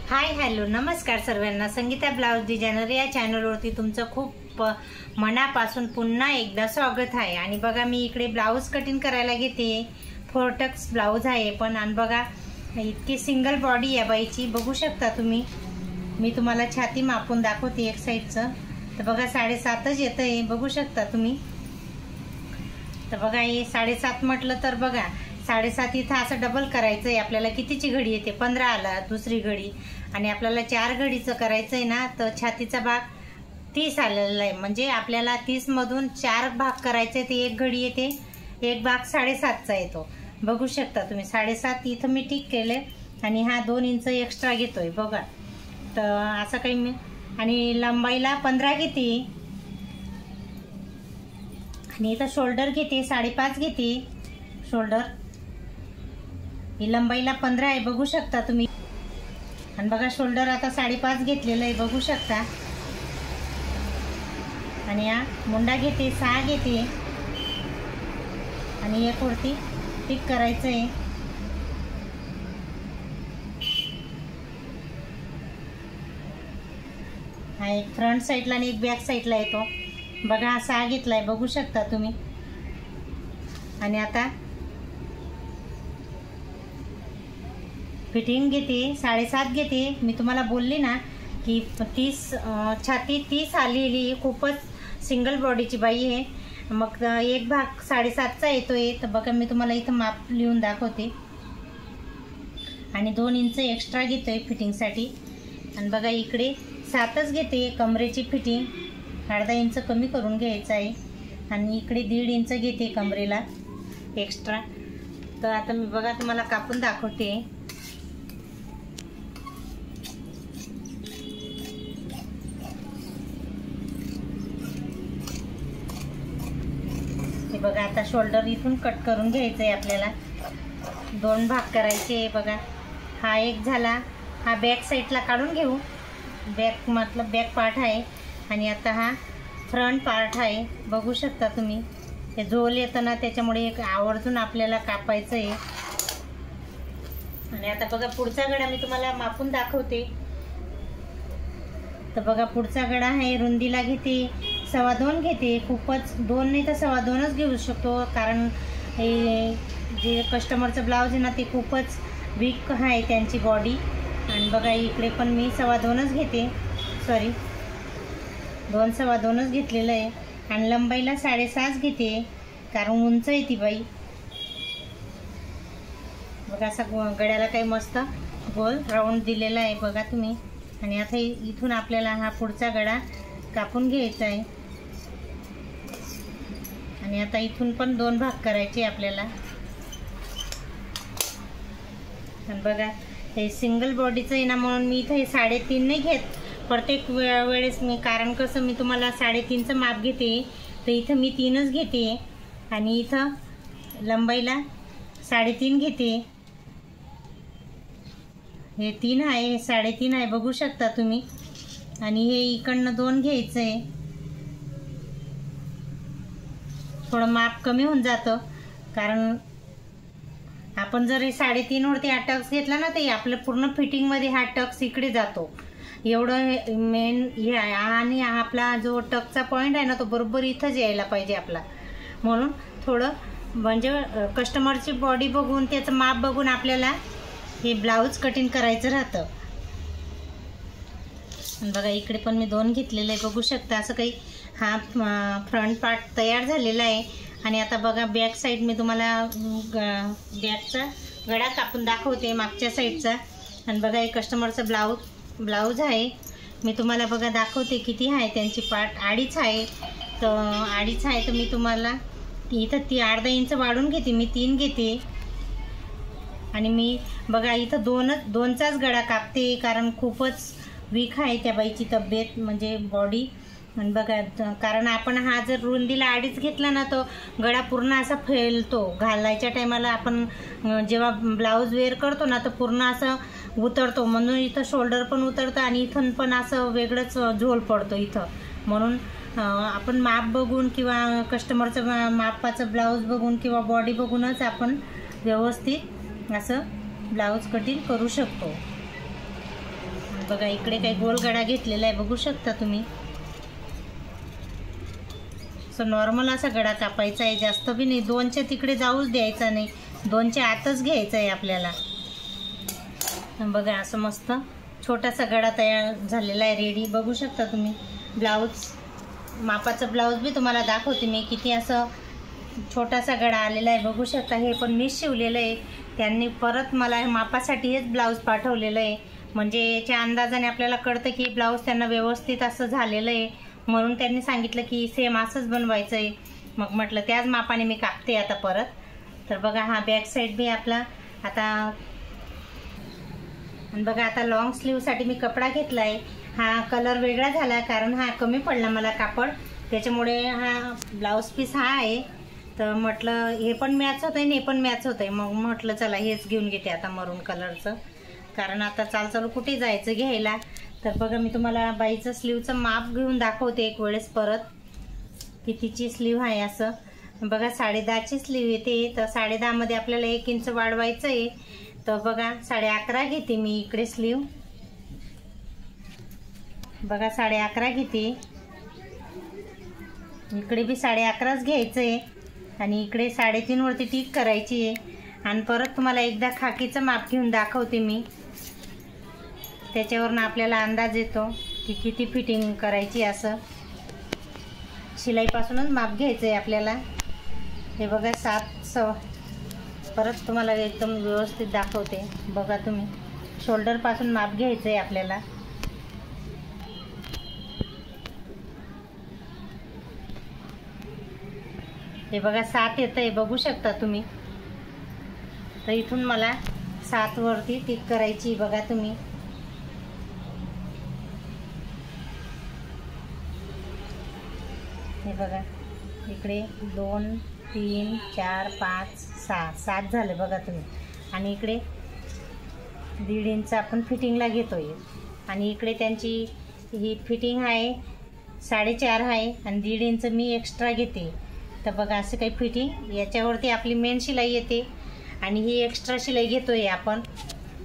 Hi hello नमस्कार सर्वांना। Sangeeta blouse designer या चॅनलवरती तुमचं खूप मनापासून पुन्हा एकदा स्वागत आहे। आणि बघा मी इकडे ब्लाउज कटिंग करायला घेते। 4 टक्स ब्लाउज आहे पण आणि बघा इतकी सिंगल बॉडी या बाईची बघू शकता तुम्ही। मी तुम्हाला छाती मापून दाखवते एक साईडचं। तर बघा 7.5च येतंय बघू शकता तुम्ही। तर बघा हे 7.5 म्हटलं तर बघा 7.5 इथं असं डबल करायचं आहे आपल्याला। कितीची घडी येते 15 आला दुसरी घडी आणि आपल्याला 4 घडीचं करायचं आहे ना। तर छातीचा भाग 30 आलेला आहे म्हणजे आपल्याला 30 मधून 4 भाग करायचे ते एक घडी येते, एक भाग 7.5चा येतो बघू शकता तुम्ही। 7.5 इथं मी टिक केले आणि हा 2 इंच एक्स्ट्रा घेतोय बघा। तर असं काही मी आणि लंबाईला 15 घेते आणि इथं शोल्डर घेते 5.5 घेते। शोल्डर ही लंबाईला 15 आहे बघू शकता तुम्ही। आणि बघा शोल्डर आता 5.5 घेतलेलं आहे बघू शकता। आणि हा मुंडा घेते 6 घेते आणि एक वरती टिक करायचं आहे। हा एक फ्रंट साईडला आणि एक बॅक साईडला येतो बघा। हा 6 घेतलाय बघू शकता तुम्ही। आणि आता फिटिंग घेते 7.5 घेते। मी तुम्हाला बोलली ना की 30 छाती 30 आलेली खूपच सिंगल बॉडीची बाई आहे। मग एक भाग 7.5चा येतोय। तर बघा मी तुम्हाला इथं माप लिहून दाखवते आणि 2 इंच एक्स्ट्रा घेतोय फिटिंगसाठी। आणि बघा इकडे 7च घेते कमरेची फिटिंग, अर्धा इंच कमी करून घ्यायचं आहे। आणि इकडे 1.5 इंच घेते कमरेला एक्स्ट्रा। तर आता मी बघा तुम्हाला कापून दाखवते। हे बघा आता शोल्डर इथून कट करून घ्यायचं आहे आपल्याला। 2 भाग करायचे बघा। हा एक झाला, हा बॅक साईडला काढून घेऊ। बॅक मतलब बॅक पार्ट आहे आणि आता हा फ्रंट पार्ट आहे बघू शकता तुम्ही। हे झोल येतं ना त्याच्यामुळे एक आवर्जून आपल्याला कापायचं आहे। आणि आता बघा पुढचा गळा मी तुम्हाला मापून दाखवते। तर बघा पुढचा गळा आहे रुंदीला घेते 2.25 घेते। खूपच 2 नाही तर 2.25च घेऊ शकतो कारण हे जे कस्टमरचं ब्लाउज आहे ना ते खूपच वीक आहे त्यांची बॉडी। आणि बघा इकडे पण मी 2.25च घेते, सॉरी 2 2.25च घेतलेलं आहे। आणि लंबाईला 7.5 घेते कारण उंच आहे ती बाई बघा। असा गळ्याला काही मस्त गोल राऊंड दिलेला आहे बघा तुम्ही। आणि आता इथून आपल्याला हा पुढचा गळा कापून घ्यायचा आहे। आणि आता इथून पण 2 भाग करायचे आपल्याला। आणि बघा हे सिंगल बॉडीचं आहे ना म्हणून मी इथं हे 3.5 नाही घेत प्रत्येक वेळेस मी, कारण कसं मी तुम्हाला 3.5चं माप घेते तर इथं मी 3च घेते। आणि इथं लंबाईला 3.5 घेते। हे 3 आहे, हे 3.5 आहे बघू शकता तुम्ही। आणि हे इकडनं 2 घ्यायचं आहे, थोडं माप कमी होऊन जातं कारण आपण जर हे 3.5 वरती हा टक्स घेतला ना तर आपलं पूर्ण फिटिंगमध्ये हा टक्स इकडे जातो एवढं मेन हे आहे। आणि आपला जो टक्सचा पॉईंट आहे ना तो बरोबर इथंच यायला पाहिजे आपला। म्हणून थोडं म्हणजे कस्टमरची बॉडी बघून त्याचं माप बघून आपल्याला हे ब्लाऊज कटिंग करायचं राहतं। बघा इकडे पण मी 2 घेतलेले आहे बघू शकता। असं काही हा फ्रंट पार्ट तयार झालेला आहे। आणि आता बघा बॅक साईड मी तुम्हाला बॅकचा गळा कापून दाखवते मागच्या साईडचा। आणि बघा हे कस्टमरचं ब्लाऊज आहे मी तुम्हाला बघा दाखवते किती आहे त्यांची पार्ट। 2.5 आहे तर 2.5 आहे तर मी तुम्हाला इथं अर्धा इंच वाढून घेते, मी 3 घेते। आणि मी बघा इथं 2चाच गळा कापते कारण खूपच वीक आहे त्या बाईची तब्येत म्हणजे बॉडी। आणि बघा कारण आपण हा जर रुंदीला 2.5 घेतला ना तो गळा पूर्ण असा फैलतो घालायच्या टायमाला। आपण जेव्हा ब्लाऊज वेअर करतो ना तर पूर्ण असं उतरतो म्हणून इथं शोल्डर पण उतरतं आणि इथून पण असं वेगळंच झोल पडतो इथं। म्हणून आपण माप बघून किंवा कस्टमरचं मापाचं ब्लाऊज बघून किंवा बॉडी बघूनच आपण व्यवस्थित असं ब्लाऊज कटिंग करू शकतो। बघा इकडे काही गोल गळा घेतलेला आहे, बघू शकता तुम्ही. सो नॉर्मल असा गळा कापायचा आहे, जास्त बी नाही, 2च्या तिकडे जाऊच द्यायचा नाही, 2च्या आतच घ्यायचा आहे आपल्याला. बघा असं मस्त छोटासा गळा तयार झालेला आहे, रेडी. बघू शकता तुम्ही. ब्लाऊज मापाचं ब्लाऊज बी तुम्हाला दाखवते मी, किती असं छोटासा गळा आलेला आहे, बघू शकता. हे पण मीच शिवलेलं आहे, त्यांनी परत मला मापासाठी हेच ब्लाऊज पाठवलेलं आहे, म्हणजे याच्या अंदाजाने आपल्याला कळतं की ब्लाऊज त्यांना व्यवस्थित असं झालेलं आहे, म्हणून त्यांनी सांगितलं की सेम असंच बनवायचं आहे. मग म्हटलं त्याच मापाने मी कापते आता परत. तर बघा हा बॅक साईड बी आपला आता. आणि बघा आता लॉंग स्लीवसाठी मी कपडा घेतला आहे. हा कलर वेगळा झाला कारण हा कमी पडला मला कापड, त्याच्यामुळे हा ब्लाऊज पीस हा आहे. तर म्हटलं हे पण मॅच होतं आहे आणि हे पण मॅच होतं आहे, मग म्हटलं चला हेच घेऊन घेते आता मरून कलरचं, कारण आता चालू कुठे जायचं घ्यायला. तर बघा मी तुम्हाला बाईचं स्लीवचं माप घेऊन दाखवते एक वेळेस परत, कितीची स्लीव आहे असं. बघा 10.5ची स्लीव येते, तर 10.5 मध्ये आपल्याला 1 इंच वाढवायचं आहे. तर बघा 11.5 घेते मी इकडे स्लीव. बघा 11.5 घेते, इकडे बी 11.5च घ्यायचं आहे आणि इकडे 3.5 वरती टिक करायची आहे. आणि परत तुम्हाला एकदा खाकीचं माप घेऊन दाखवते मी, त्याच्यावरून आपल्याला अंदाज येतो की किती फिटिंग करायची. असं शिलाईपासूनच माप घ्यायचं आहे आपल्याला. हे बघा 7 परत तुम्हाला एकदम व्यवस्थित दाखवते. बघा तुम्ही शोल्डरपासून माप घ्यायचं आहे आपल्याला. हे बघा 7 येतं आहे, बघू शकता तुम्ही. तर इथून मला 7 वरती टिक करायची. बघा तुम्ही हे बघा इकडे 2 3 4 5 6 7 झाले बघा तुम्ही. आणि इकडे 1.5 इंच आपण फिटिंगला घेतोय आणि इकडे त्यांची ही फिटिंग आहे 4.5 आहे आणि 1.5 इंच मी एक्स्ट्रा घेते. तर बघा असं काही फिटिंग याच्यावरती आपली मेन शिलाई येते आणि ही एक्स्ट्रा शिलाई घेतोय आपण.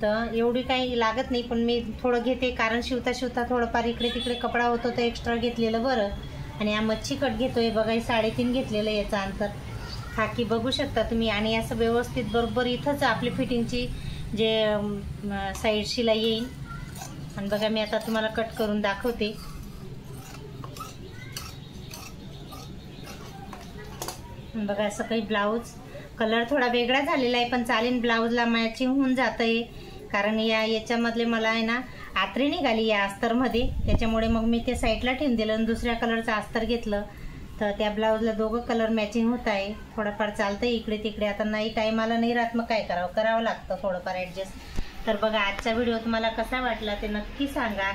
तर एवढी काही लागत नाही, पण मी थोडं घेते कारण शिवता थोडंफार इकडे तिकडे कपडा होतो तर एक्स्ट्रा घेतलेलं बरं. आणि हा मच्छी कट घेतोय बघा, 3.5 घेतलेलं याचं अंतर. खाकी बघू शकता तुम्ही. आणि असं व्यवस्थित बरोबर इथंच आपली फिटिंगची जे साईड शिलाई येईल. आणि बघा मी आता तुम्हाला कट करून दाखवते. बघा असं काही ब्लाऊज कलर थोडा वेगळा झालेला आहे, पण चालेल, ब्लाऊजला मॅचिंग होऊन जातं आहे. कारण याच्यामधले मला आहे ना आत्री निघाली या अस्तरमध्ये, त्याच्यामुळे मग मी ते साईडला ठेवून दिलं आणि दुसऱ्या कलरचं अस्तर घेतलं. तर त्या ब्लाऊजला दोघं कलर मॅचिंग होत आहे. थोडंफार चालतं आहे इकडे तिकडे. आता नाही टाईमाला नाही राहत, मग काय करावं लागतं थोडंफार ॲडजस्ट. तर बघा आजचा व्हिडिओ तुम्हाला कसा वाटला ते नक्की सांगा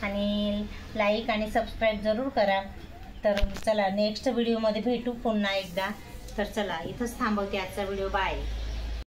आणि लाईक आणि सबस्क्राईब जरूर करा. तर चला नेक्स्ट व्हिडिओमध्ये भेटू पुन्हा एकदा. तर चला इथंच थांबवते आजचा व्हिडिओ. बाय.